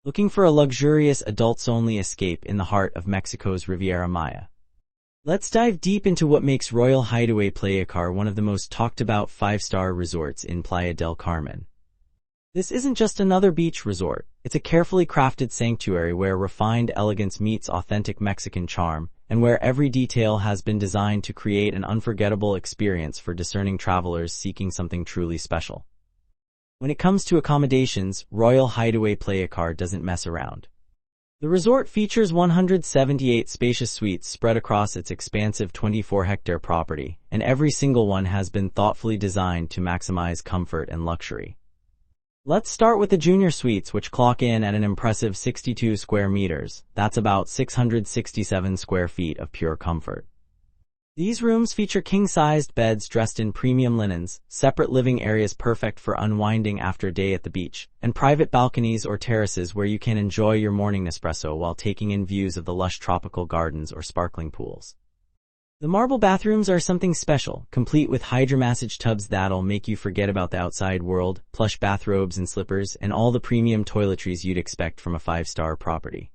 Looking for a luxurious adults-only escape in the heart of Mexico's Riviera Maya? Let's dive deep into what makes Royal Hideaway Playacar one of the most talked-about five-star resorts in Playa del Carmen. This isn't just another beach resort, it's a carefully crafted sanctuary where refined elegance meets authentic Mexican charm, and where every detail has been designed to create an unforgettable experience for discerning travelers seeking something truly special. When it comes to accommodations, Royal Hideaway Playacar doesn't mess around. The resort features 178 spacious suites spread across its expansive 24-hectare property, and every single one has been thoughtfully designed to maximize comfort and luxury. Let's start with the junior suites, which clock in at an impressive 62 square meters. That's about 667 square feet of pure comfort. These rooms feature king-sized beds dressed in premium linens, separate living areas perfect for unwinding after a day at the beach, and private balconies or terraces where you can enjoy your morning Nespresso while taking in views of the lush tropical gardens or sparkling pools. The marble bathrooms are something special, complete with hydromassage tubs that'll make you forget about the outside world, plush bathrobes and slippers, and all the premium toiletries you'd expect from a five-star property.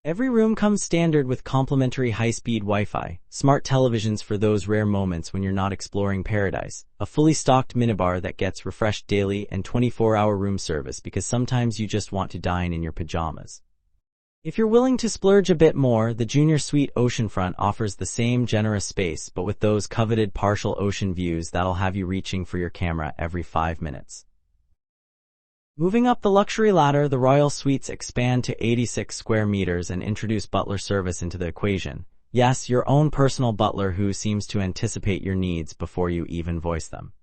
Every room comes standard with complimentary high-speed Wi-Fi, smart televisions for those rare moments when you're not exploring paradise, a fully stocked minibar that gets refreshed daily, and 24-hour room service because sometimes you just want to dine in your pajamas. If you're willing to splurge a bit more, the Junior Suite Oceanfront offers the same generous space but with those coveted partial ocean views that'll have you reaching for your camera every 5 minutes. Moving up the luxury ladder, the Royal Suites expand to 86 square meters and introduce butler service into the equation. Yes, your own personal butler who seems to anticipate your needs before you even voice them.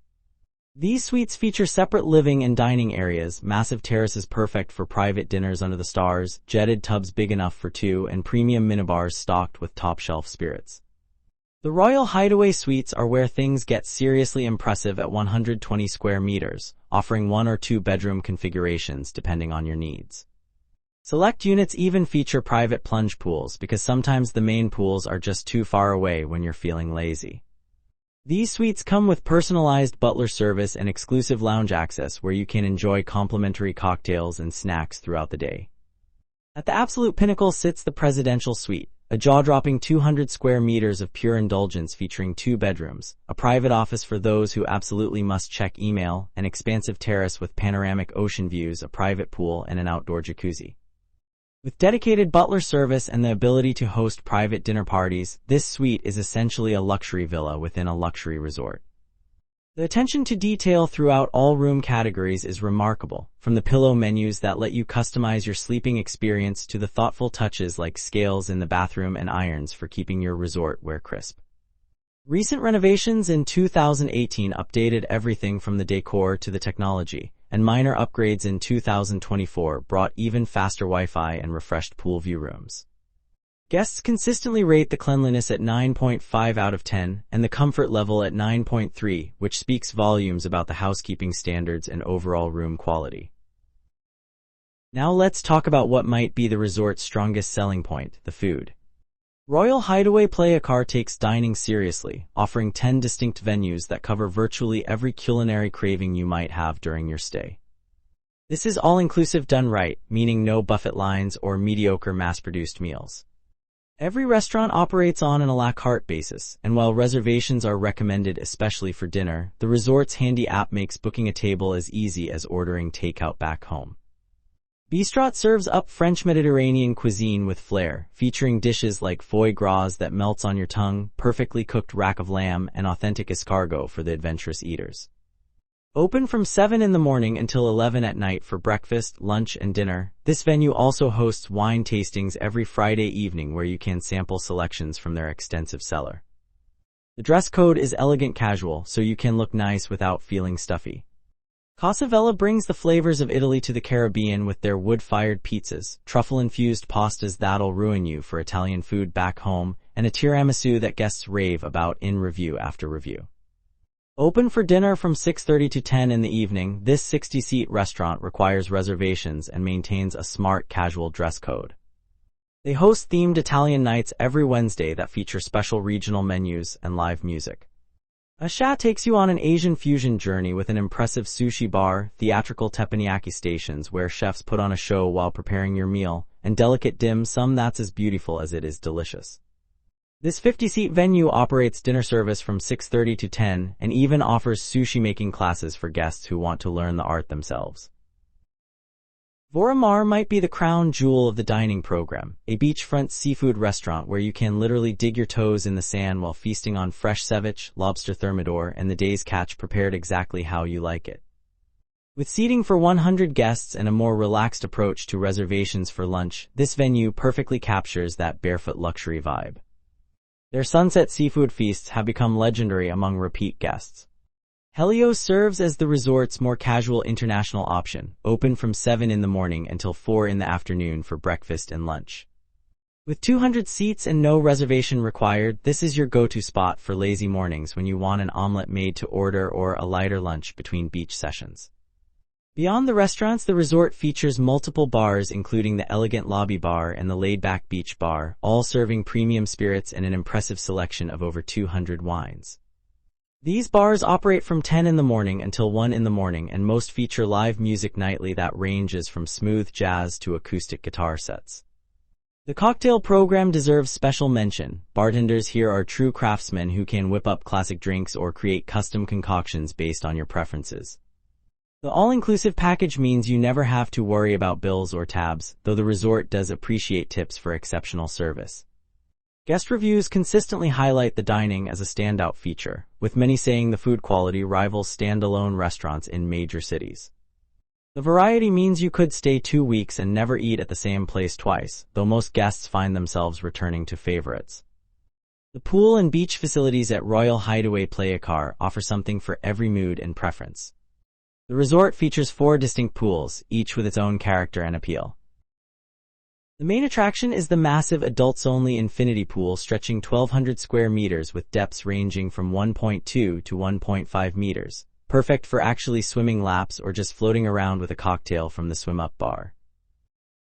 These suites feature separate living and dining areas, massive terraces perfect for private dinners under the stars, jetted tubs big enough for two, and premium minibars stocked with top-shelf spirits. The Royal Hideaway Suites are where things get seriously impressive at 120 square meters, offering 1 or 2 bedroom configurations depending on your needs. Select units even feature private plunge pools because sometimes the main pools are just too far away when you're feeling lazy. These suites come with personalized butler service and exclusive lounge access where you can enjoy complimentary cocktails and snacks throughout the day. At the absolute pinnacle sits the Presidential Suite, a jaw-dropping 200 square meters of pure indulgence featuring 2 bedrooms, a private office for those who absolutely must check email, an expansive terrace with panoramic ocean views, a private pool, and an outdoor jacuzzi. With dedicated butler service and the ability to host private dinner parties, this suite is essentially a luxury villa within a luxury resort. The attention to detail throughout all room categories is remarkable, from the pillow menus that let you customize your sleeping experience to the thoughtful touches like scales in the bathroom and irons for keeping your resort wear crisp. Recent renovations in 2018 updated everything from the decor to the technology, and minor upgrades in 2024 brought even faster Wi-Fi and refreshed pool view rooms. Guests consistently rate the cleanliness at 9.5 out of 10 and the comfort level at 9.3, which speaks volumes about the housekeeping standards and overall room quality. Now let's talk about what might be the resort's strongest selling point, the food. Royal Hideaway Playacar takes dining seriously, offering 10 distinct venues that cover virtually every culinary craving you might have during your stay. This is all-inclusive done right, meaning no buffet lines or mediocre mass-produced meals. Every restaurant operates on an a la carte basis, and while reservations are recommended especially for dinner, the resort's handy app makes booking a table as easy as ordering takeout back home. Bistrot serves up French Mediterranean cuisine with flair, featuring dishes like foie gras that melts on your tongue, perfectly cooked rack of lamb, and authentic escargot for the adventurous eaters. Open from 7 in the morning until 11 at night for breakfast, lunch, and dinner, this venue also hosts wine tastings every Friday evening where you can sample selections from their extensive cellar. The dress code is elegant casual, so you can look nice without feeling stuffy. Casa Vella brings the flavors of Italy to the Caribbean with their wood-fired pizzas, truffle-infused pastas that'll ruin you for Italian food back home, and a tiramisu that guests rave about in review after review. Open for dinner from 6:30 to 10 in the evening, this 60-seat restaurant requires reservations and maintains a smart casual dress code. They host themed Italian nights every Wednesday that feature special regional menus and live music. Asha takes you on an Asian fusion journey with an impressive sushi bar, theatrical teppanyaki stations where chefs put on a show while preparing your meal, and delicate dim sum that's as beautiful as it is delicious. This 50-seat venue operates dinner service from 6:30 to 10 and even offers sushi-making classes for guests who want to learn the art themselves. Voramar might be the crown jewel of the dining program, a beachfront seafood restaurant where you can literally dig your toes in the sand while feasting on fresh ceviche, lobster thermidor, and the day's catch prepared exactly how you like it. With seating for 100 guests and a more relaxed approach to reservations for lunch, this venue perfectly captures that barefoot luxury vibe. Their sunset seafood feasts have become legendary among repeat guests. Helios serves as the resort's more casual international option, open from 7 in the morning until 4 in the afternoon for breakfast and lunch. With 200 seats and no reservation required, this is your go-to spot for lazy mornings when you want an omelet made to order or a lighter lunch between beach sessions. Beyond the restaurants, the resort features multiple bars including the elegant lobby bar and the laid-back beach bar, all serving premium spirits and an impressive selection of over 200 wines. These bars operate from 10 in the morning until 1 in the morning and most feature live music nightly that ranges from smooth jazz to acoustic guitar sets. The cocktail program deserves special mention. Bartenders here are true craftsmen who can whip up classic drinks or create custom concoctions based on your preferences. The all-inclusive package means you never have to worry about bills or tabs, though the resort does appreciate tips for exceptional service. Guest reviews consistently highlight the dining as a standout feature, with many saying the food quality rivals standalone restaurants in major cities. The variety means you could stay 2 weeks and never eat at the same place twice, though most guests find themselves returning to favorites. The pool and beach facilities at Royal Hideaway Playacar offer something for every mood and preference. The resort features 4 distinct pools, each with its own character and appeal. The main attraction is the massive adults-only infinity pool stretching 1,200 square meters with depths ranging from 1.2 to 1.5 meters, perfect for actually swimming laps or just floating around with a cocktail from the swim-up bar.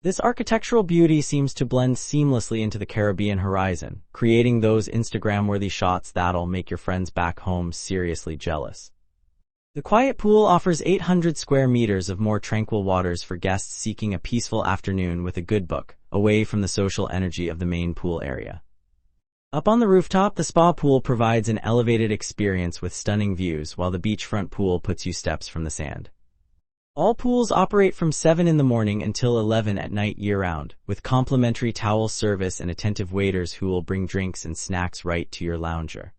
This architectural beauty seems to blend seamlessly into the Caribbean horizon, creating those Instagram-worthy shots that'll make your friends back home seriously jealous. The quiet pool offers 800 square meters of more tranquil waters for guests seeking a peaceful afternoon with a good book, away from the social energy of the main pool area. Up on the rooftop, the spa pool provides an elevated experience with stunning views, while the beachfront pool puts you steps from the sand. All pools operate from 7 in the morning until 11 at night year-round, with complimentary towel service and attentive waiters who will bring drinks and snacks right to your lounger.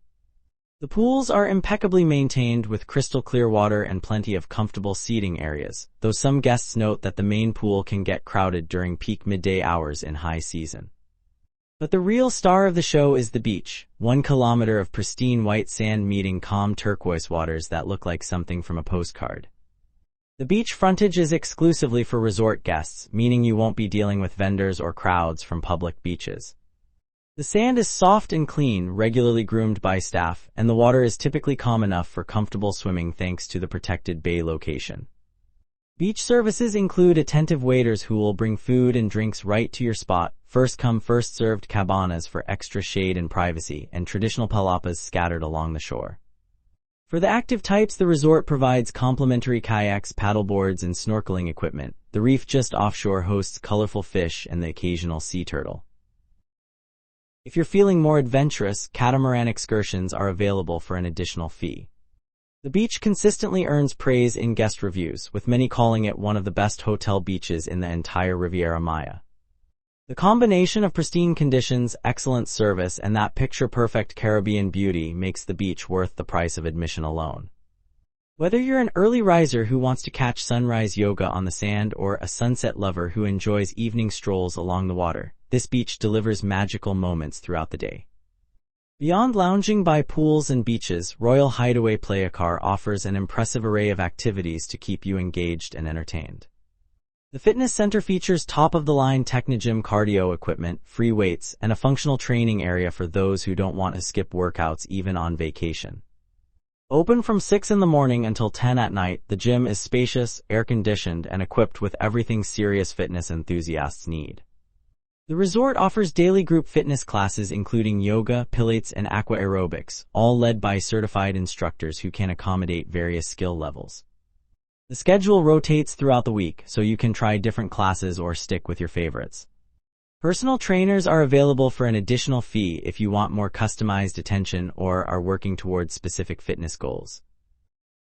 The pools are impeccably maintained with crystal clear water and plenty of comfortable seating areas, though some guests note that the main pool can get crowded during peak midday hours in high season. But the real star of the show is the beach, 1 kilometer of pristine white sand meeting calm turquoise waters that look like something from a postcard. The beach frontage is exclusively for resort guests, meaning you won't be dealing with vendors or crowds from public beaches. The sand is soft and clean, regularly groomed by staff, and the water is typically calm enough for comfortable swimming thanks to the protected bay location. Beach services include attentive waiters who will bring food and drinks right to your spot, first-come first-served cabanas for extra shade and privacy, and traditional palapas scattered along the shore. For the active types, the resort provides complimentary kayaks, paddleboards, and snorkeling equipment. The reef just offshore hosts colorful fish and the occasional sea turtle. If you're feeling more adventurous, catamaran excursions are available for an additional fee. The beach consistently earns praise in guest reviews, with many calling it one of the best hotel beaches in the entire Riviera Maya. The combination of pristine conditions, excellent service, and that picture-perfect Caribbean beauty makes the beach worth the price of admission alone. Whether you're an early riser who wants to catch sunrise yoga on the sand or a sunset lover who enjoys evening strolls along the water, this beach delivers magical moments throughout the day. Beyond lounging by pools and beaches, Royal Hideaway Playacar offers an impressive array of activities to keep you engaged and entertained. The fitness center features top-of-the-line Technogym cardio equipment, free weights, and a functional training area for those who don't want to skip workouts even on vacation. Open from 6 in the morning until 10 at night, the gym is spacious, air-conditioned, and equipped with everything serious fitness enthusiasts need. The resort offers daily group fitness classes including yoga, pilates, and aqua aerobics, all led by certified instructors who can accommodate various skill levels. The schedule rotates throughout the week, so you can try different classes or stick with your favorites. Personal trainers are available for an additional fee if you want more customized attention or are working towards specific fitness goals.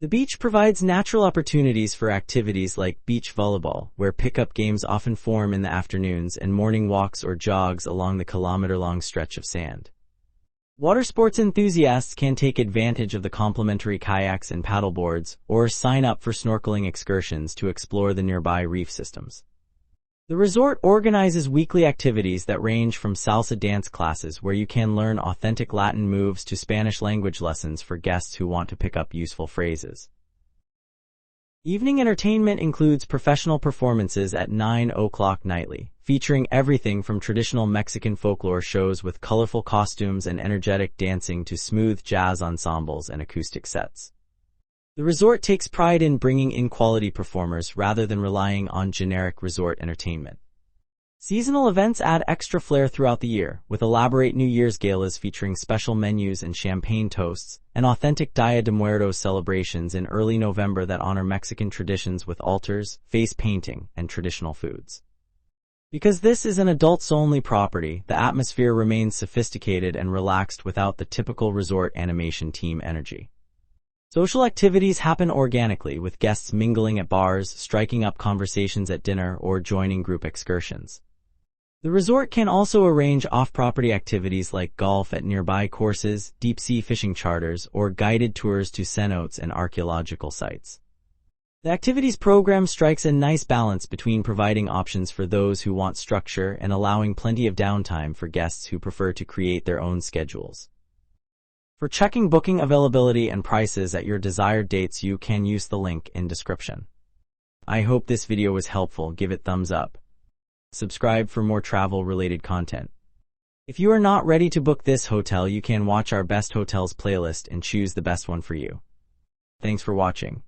The beach provides natural opportunities for activities like beach volleyball, where pickup games often form in the afternoons, and morning walks or jogs along the kilometer-long stretch of sand. Water sports enthusiasts can take advantage of the complimentary kayaks and paddleboards, or sign up for snorkeling excursions to explore the nearby reef systems. The resort organizes weekly activities that range from salsa dance classes where you can learn authentic Latin moves to Spanish language lessons for guests who want to pick up useful phrases. Evening entertainment includes professional performances at 9 o'clock nightly, featuring everything from traditional Mexican folklore shows with colorful costumes and energetic dancing to smooth jazz ensembles and acoustic sets. The resort takes pride in bringing in quality performers rather than relying on generic resort entertainment. Seasonal events add extra flair throughout the year, with elaborate New Year's galas featuring special menus and champagne toasts, and authentic Dia de Muertos celebrations in early November that honor Mexican traditions with altars, face painting, and traditional foods. Because this is an adults-only property, the atmosphere remains sophisticated and relaxed without the typical resort animation team energy. Social activities happen organically, with guests mingling at bars, striking up conversations at dinner, or joining group excursions. The resort can also arrange off-property activities like golf at nearby courses, deep-sea fishing charters, or guided tours to cenotes and archaeological sites. The activities program strikes a nice balance between providing options for those who want structure and allowing plenty of downtime for guests who prefer to create their own schedules. For checking booking availability and prices at your desired dates, you can use the link in description. I hope this video was helpful. Give it thumbs up. Subscribe for more travel-related content. If you are not ready to book this hotel, you can watch our best hotels playlist and choose the best one for you. Thanks for watching.